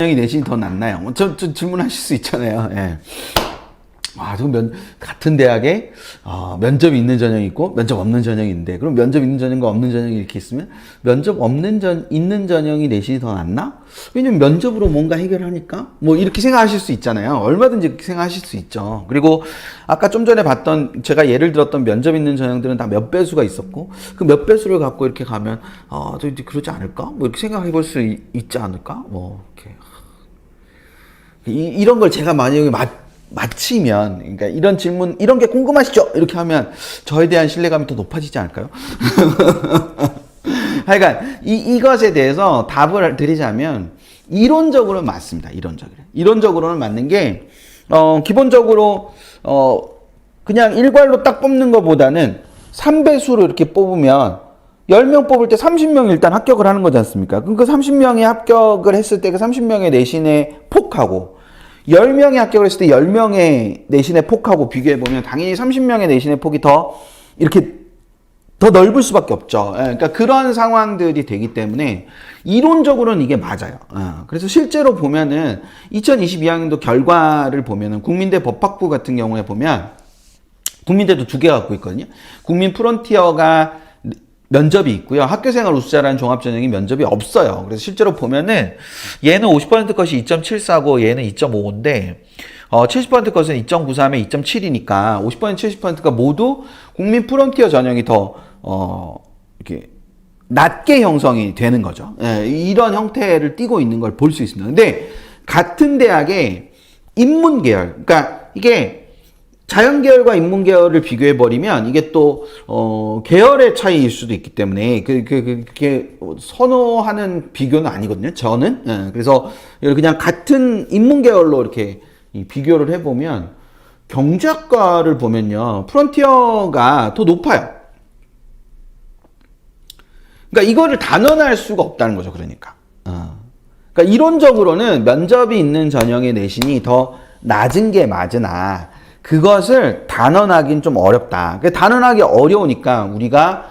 전형이 내신이 더 낫나요? 저 질문하실 수 있잖아요. 예. 같은 대학에 면접이 있는 전형이 있고 면접 없는 전형이 있는데, 그럼 면접 있는 전형과 없는 전형이 이렇게 있으면 면접 있는 전형이 내신이 더 낫나? 왜냐면 면접으로 뭔가 해결하니까 뭐 이렇게 생각하실 수 있잖아요. 얼마든지 그렇게 생각하실 수 있죠. 그리고 아까 좀 전에 봤던, 제가 예를 들었던 면접 있는 전형들은 다 몇 배수가 있었고, 그 몇 배수를 갖고 이렇게 가면 저 이제 그러지 않을까? 뭐 이렇게 생각해 볼 수 있지 않을까? 뭐 이렇게 이런 걸 제가 만약에 마치면, 그러니까 이런 질문, 이런 게 궁금하시죠? 이렇게 하면 저에 대한 신뢰감이 더 높아지지 않을까요? 하여간 이것에 대해서 답을 드리자면 이론적으로는 맞습니다. 이론적으로는 맞는 게 기본적으로 그냥 일괄로 딱 뽑는 것보다는 3배수로 이렇게 뽑으면 10명 뽑을 때 30명이 일단 합격을 하는 거지 않습니까? 그럼 그 30명이 합격을 했을 때 그 30명의 내신의 폭하고 10명이 합격을 했을 때 10명의 내신의 폭하고 비교해보면 당연히 30명의 내신의 폭이 더 넓을 수밖에 없죠. 그러니까 그런 상황들이 되기 때문에 이론적으로는 이게 맞아요. 그래서 실제로 보면은 2022학년도 결과를 보면은 국민대 법학부 같은 경우에 보면 국민대도 2개 갖고 있거든요. 국민 프론티어가 면접이 있고요. 학교생활 우수자라는 종합전형이 면접이 없어요. 그래서 실제로 보면은 얘는 50% 것이 2.74고 얘는 2.55인데 70% 것은 2.93에 2.7이니까 50% 70%가 모두 국민 프론티어 전형이 더 이렇게 낮게 형성이 되는 거죠. 이런 형태를 띠고 있는 걸 볼 수 있습니다. 근데 같은 대학의 인문계열, 그러니까 이게 자연계열과 인문계열을 비교해버리면 이게 또, 계열의 차이일 수도 있기 때문에, 그게 선호하는 비교는 아니거든요. 저는. 그래서 그냥 같은 인문계열로 이렇게 비교를 해보면, 경제학과를 보면요. 프론티어가 더 높아요. 그러니까 이거를 단언할 수가 없다는 거죠. 그러니까 이론적으로는 면접이 있는 전형의 내신이 더 낮은 게 맞으나, 그것을 단언하기는 좀 어렵다. 단언하기 어려우니까 우리가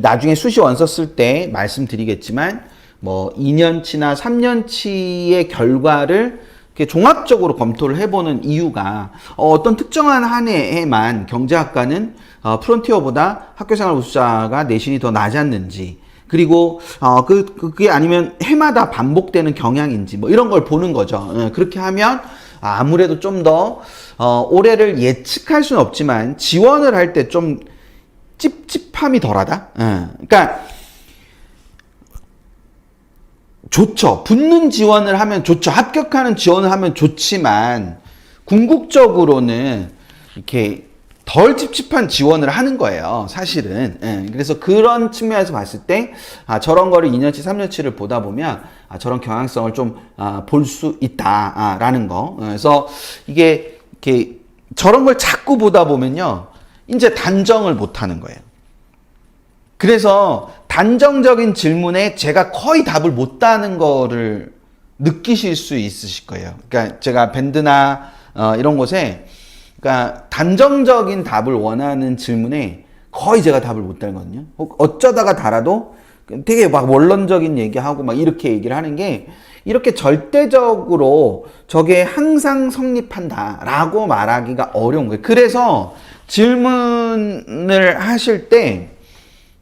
나중에 수시 원서 쓸 때 말씀드리겠지만 뭐 2년치나 3년치의 결과를 이렇게 종합적으로 검토를 해보는 이유가 어떤 특정한 한 해에만 경제학과는 프론티어보다 학교생활 우수자가 내신이 더 낮았는지, 그리고 그게 아니면 해마다 반복되는 경향인지 뭐 이런 걸 보는 거죠. 그렇게 하면 아무래도 좀 더 올해를 예측할 수는 없지만 지원을 할 때 좀 찝찝함이 덜하다. 그러니까 좋죠. 붙는 지원을 하면 좋죠. 합격하는 지원을 하면 좋지만 궁극적으로는 이렇게 덜 찝찝한 지원을 하는 거예요. 사실은. 그래서 그런 측면에서 봤을 때 저런 거를 2년치, 3년치를 보다 보면 저런 경향성을 좀 볼 수 있다라는 거. 그래서 이게 이렇게 저런 걸 자꾸 보다 보면요. 이제 단정을 못 하는 거예요. 그래서 단정적인 질문에 제가 거의 답을 못 하는 거를 느끼실 수 있으실 거예요. 그러니까 제가 밴드나 이런 곳에 그러니까 단정적인 답을 원하는 질문에 거의 제가 답을 못 달거든요. 어쩌다가 달아도 되게 막 원론적인 얘기하고 막 이렇게 얘기를 하는 게 이렇게 절대적으로 저게 항상 성립한다라고 말하기가 어려운 거예요. 그래서 질문을 하실 때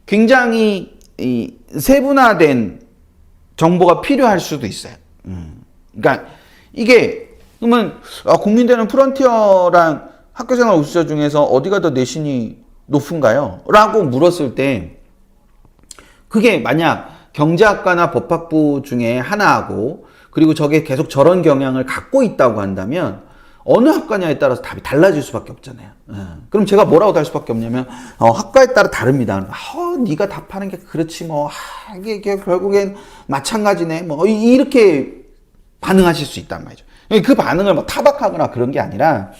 굉장히 세분화된 정보가 필요할 수도 있어요. 그러니까 이게 그러면 국민대는 프론티어랑 학교생활 우수자 중에서 어디가 더 내신이 높은가요? 라고 물었을 때 그게 만약 경제학과나 법학부 중에 하나하고 그리고 저게 계속 저런 경향을 갖고 있다고 한다면 어느 학과냐에 따라서 답이 달라질 수밖에 없잖아요. 그럼 제가 뭐라고 달 수밖에 없냐면 학과에 따라 다릅니다. 네가 답하는 게 그렇지 뭐 이게 결국엔 마찬가지네 뭐 이렇게 반응하실 수 있단 말이죠. 그 반응을 뭐 타박하거나 그런 게 아니라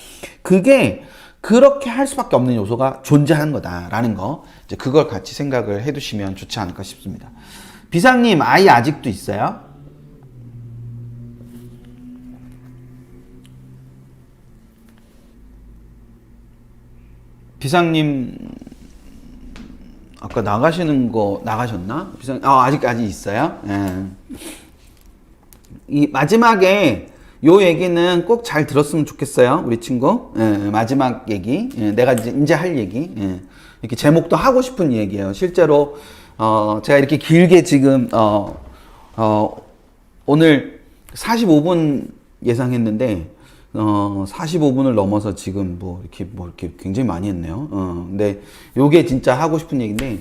그게 그렇게 할 수밖에 없는 요소가 존재하는 거다라는 거, 이제 그걸 같이 생각을 해두시면 좋지 않을까 싶습니다. 비상님 아이 아직도 있어요? 비상님 아까 나가시는 거 나가셨나? 비상 아직 있어요? 예. 이 마지막에 요 얘기는 꼭 잘 들었으면 좋겠어요. 우리 친구. 마지막 얘기. 내가 이제 할 얘기. 이렇게 제목도 하고 싶은 얘기예요. 실제로, 제가 이렇게 길게 지금, 오늘 45분 예상했는데, 45분을 넘어서 지금 뭐 이렇게 굉장히 많이 했네요. 근데 요게 진짜 하고 싶은 얘기인데,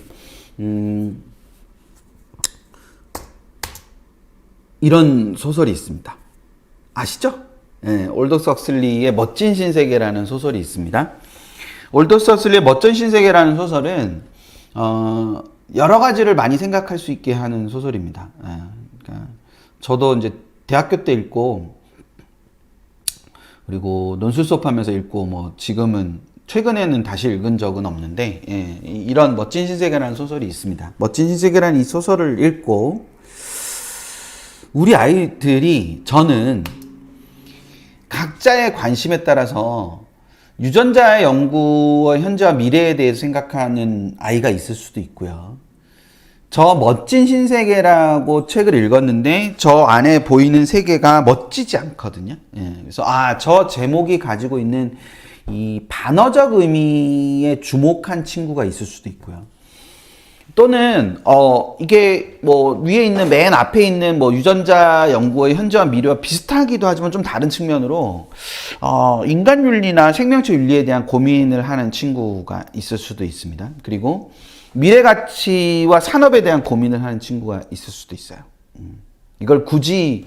이런 소설이 있습니다. 아시죠? 올더스 헉슬리의 멋진 신세계라는 소설이 있습니다. 올더스 헉슬리의 멋진 신세계라는 소설은 여러 가지를 많이 생각할 수 있게 하는 소설입니다. 그러니까 저도 이제 대학교 때 읽고 그리고 논술 수업하면서 읽고 뭐 지금은 최근에는 다시 읽은 적은 없는데 이런 멋진 신세계라는 소설이 있습니다. 멋진 신세계라는 이 소설을 읽고 우리 아이들이 저는 각자의 관심에 따라서 유전자 연구와 현재와 미래에 대해서 생각하는 아이가 있을 수도 있고요. 저 멋진 신세계라고 책을 읽었는데 저 안에 보이는 세계가 멋지지 않거든요. 그래서 저 제목이 가지고 있는 이 반어적 의미에 주목한 친구가 있을 수도 있고요. 또는 이게 뭐 위에 있는 맨 앞에 있는 뭐 유전자 연구의 현재와 미래와 비슷하기도 하지만 좀 다른 측면으로 인간 윤리나 생명체 윤리에 대한 고민을 하는 친구가 있을 수도 있습니다. 그리고 미래 가치와 산업에 대한 고민을 하는 친구가 있을 수도 있어요. 이걸 굳이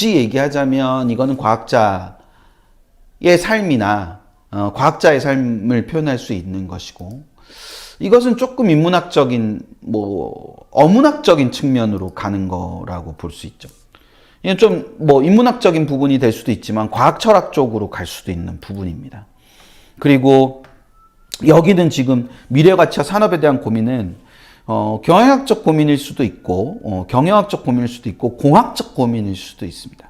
얘기하자면 이거는 과학자의 삶이나 과학자의 삶을 표현할 수 있는 것이고, 이것은 조금 인문학적인 어문학적인 측면으로 가는 거라고 볼 수 있죠. 이건 좀 인문학적인 부분이 될 수도 있지만 과학 철학 쪽으로 갈 수도 있는 부분입니다. 그리고 여기는 지금 미래 가치와 산업에 대한 고민은 경영학적 고민일 수도 있고 경영학적 고민일 수도 있고 공학적 고민일 수도 있습니다.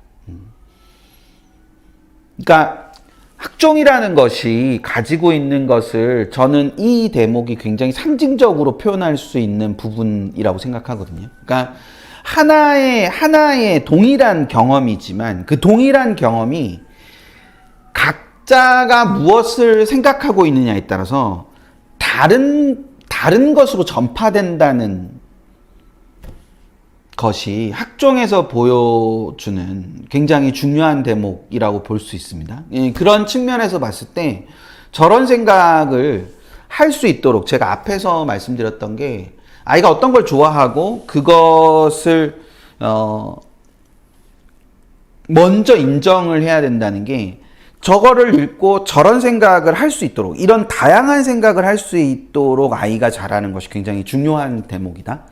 그러니까 학종이라는 것이 가지고 있는 것을 저는 이 대목이 굉장히 상징적으로 표현할 수 있는 부분이라고 생각하거든요. 그러니까 하나의 동일한 경험이지만 그 동일한 경험이 각자가 무엇을 생각하고 있느냐에 따라서 다른 것으로 전파된다는 것이 학종에서 보여주는 굉장히 중요한 대목이라고 볼 수 있습니다. 그런 측면에서 봤을 때 저런 생각을 할 수 있도록 제가 앞에서 말씀드렸던 게 아이가 어떤 걸 좋아하고 그것을 먼저 인정을 해야 된다는 게 저거를 읽고 저런 생각을 할 수 있도록 이런 다양한 생각을 할 수 있도록 아이가 자라는 것이 굉장히 중요한 대목이다.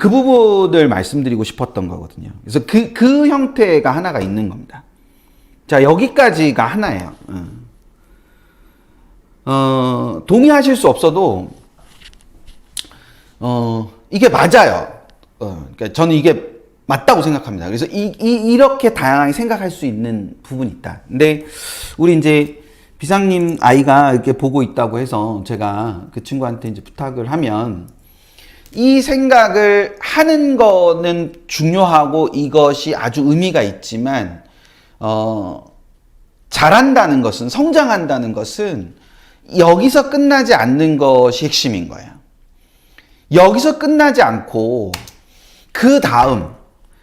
그 부분을 말씀드리고 싶었던 거거든요. 그래서 그 형태가 하나가 있는 겁니다. 자, 여기까지가 하나예요. 동의하실 수 없어도, 이게 맞아요. 그러니까 저는 이게 맞다고 생각합니다. 그래서 이렇게 다양하게 생각할 수 있는 부분이 있다. 근데 우리 이제 비상님 아이가 이렇게 보고 있다고 해서 제가 그 친구한테 이제 부탁을 하면 이 생각을 하는 거는 중요하고 이것이 아주 의미가 있지만 잘한다는 것은 성장한다는 것은 여기서 끝나지 않는 것이 핵심인 거예요. 여기서 끝나지 않고 그 다음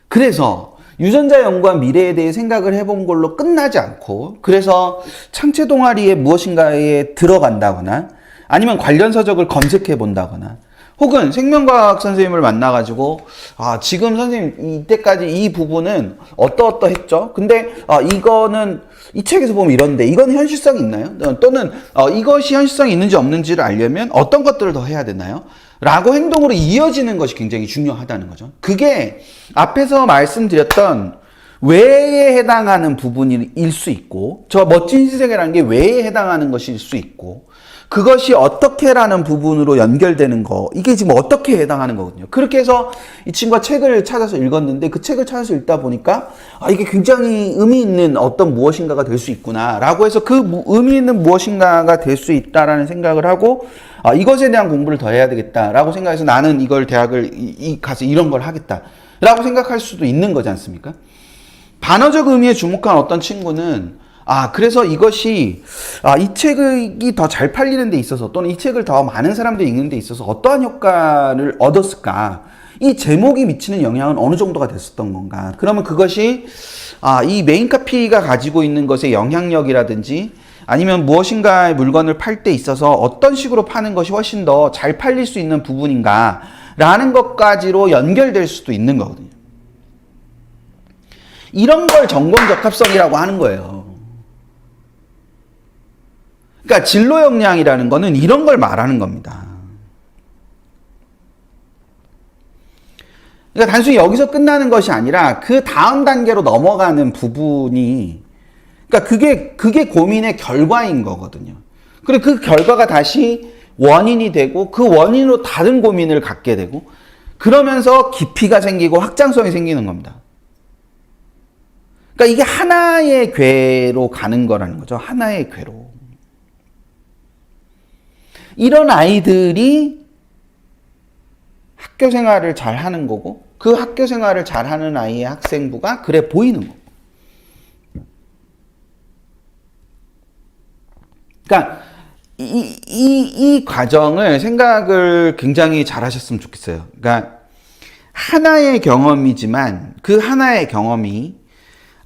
그래서 유전자 연구와 미래에 대해 생각을 해본 걸로 끝나지 않고 그래서 창체 동아리에 무엇인가에 들어간다거나 아니면 관련 서적을 검색해 본다거나 혹은 생명과학 선생님을 만나가지고 지금 선생님 이때까지 이 부분은 어떠했죠? 근데 이거는 이 책에서 보면 이런데 이거는 현실성이 있나요? 또는 이것이 현실성이 있는지 없는지를 알려면 어떤 것들을 더 해야 되나요? 라고 행동으로 이어지는 것이 굉장히 중요하다는 거죠. 그게 앞에서 말씀드렸던 외에 해당하는 부분일 수 있고 저 멋진 신세계라는 게 외에 해당하는 것일 수 있고 그것이 어떻게라는 부분으로 연결되는 거 이게 지금 어떻게 해당하는 거거든요. 그렇게 해서 이 친구가 책을 찾아서 읽었는데 그 책을 찾아서 읽다 보니까 이게 굉장히 의미 있는 어떤 무엇인가가 될 수 있구나 라고 해서 그 의미 있는 무엇인가가 될 수 있다라는 생각을 하고 이것에 대한 공부를 더 해야 되겠다라고 생각해서 나는 이걸 대학을 가서 이런 걸 하겠다 라고 생각할 수도 있는 거지 않습니까? 반어적 의미에 주목한 어떤 친구는 그래서 이것이 이 책이 더 잘 팔리는 데 있어서 또는 이 책을 더 많은 사람들이 읽는 데 있어서 어떠한 효과를 얻었을까? 이 제목이 미치는 영향은 어느 정도가 됐었던 건가? 그러면 그것이 이 메인카피가 가지고 있는 것의 영향력이라든지 아니면 무엇인가의 물건을 팔 때 있어서 어떤 식으로 파는 것이 훨씬 더 잘 팔릴 수 있는 부분인가? 라는 것까지로 연결될 수도 있는 거거든요. 이런 걸 정범적합성이라고 하는 거예요. 그러니까 진로 역량이라는 거는 이런 걸 말하는 겁니다. 그러니까 단순히 여기서 끝나는 것이 아니라 그 다음 단계로 넘어가는 부분이, 그러니까 그게 고민의 결과인 거거든요. 그리고 그 결과가 다시 원인이 되고 그 원인으로 다른 고민을 갖게 되고 그러면서 깊이가 생기고 확장성이 생기는 겁니다. 그러니까 이게 하나의 궤로 가는 거라는 거죠. 하나의 궤로. 이런 아이들이 학교 생활을 잘 하는 거고 그 학교 생활을 잘 하는 아이의 학생부가 그래 보이는 거고. 그러니까 이 과정을 생각을 굉장히 잘 하셨으면 좋겠어요. 그러니까 하나의 경험이지만 그 하나의 경험이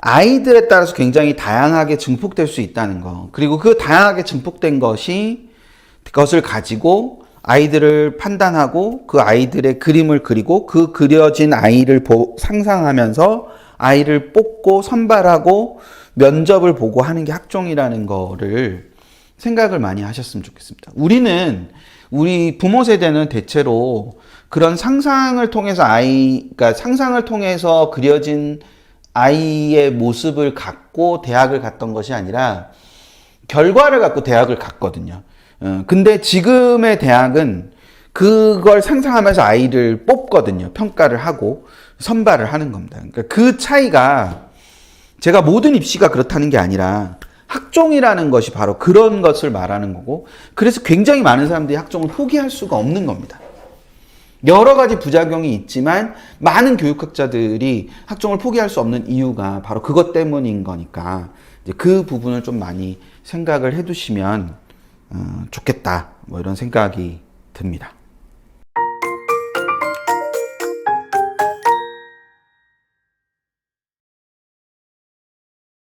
아이들에 따라서 굉장히 다양하게 증폭될 수 있다는 거. 그리고 그 다양하게 증폭된 것을 가지고 아이들을 판단하고 그 아이들의 그림을 그리고 그 그려진 아이를 상상하면서 아이를 뽑고 선발하고 면접을 보고 하는 게 학종이라는 거를 생각을 많이 하셨으면 좋겠습니다. 우리 부모 세대는 대체로 그런 상상을 통해서 그러니까 상상을 통해서 그려진 아이의 모습을 갖고 대학을 갔던 것이 아니라 결과를 갖고 대학을 갔거든요. 근데 지금의 대학은 그걸 상상하면서 아이를 뽑거든요. 평가를 하고 선발을 하는 겁니다. 그러니까 그 차이가 제가 모든 입시가 그렇다는 게 아니라 학종이라는 것이 바로 그런 것을 말하는 거고 그래서 굉장히 많은 사람들이 학종을 포기할 수가 없는 겁니다. 여러 가지 부작용이 있지만 많은 교육학자들이 학종을 포기할 수 없는 이유가 바로 그것 때문인 거니까 이제 그 부분을 좀 많이 생각을 해두시면 좋겠다. 뭐 이런 생각이 듭니다.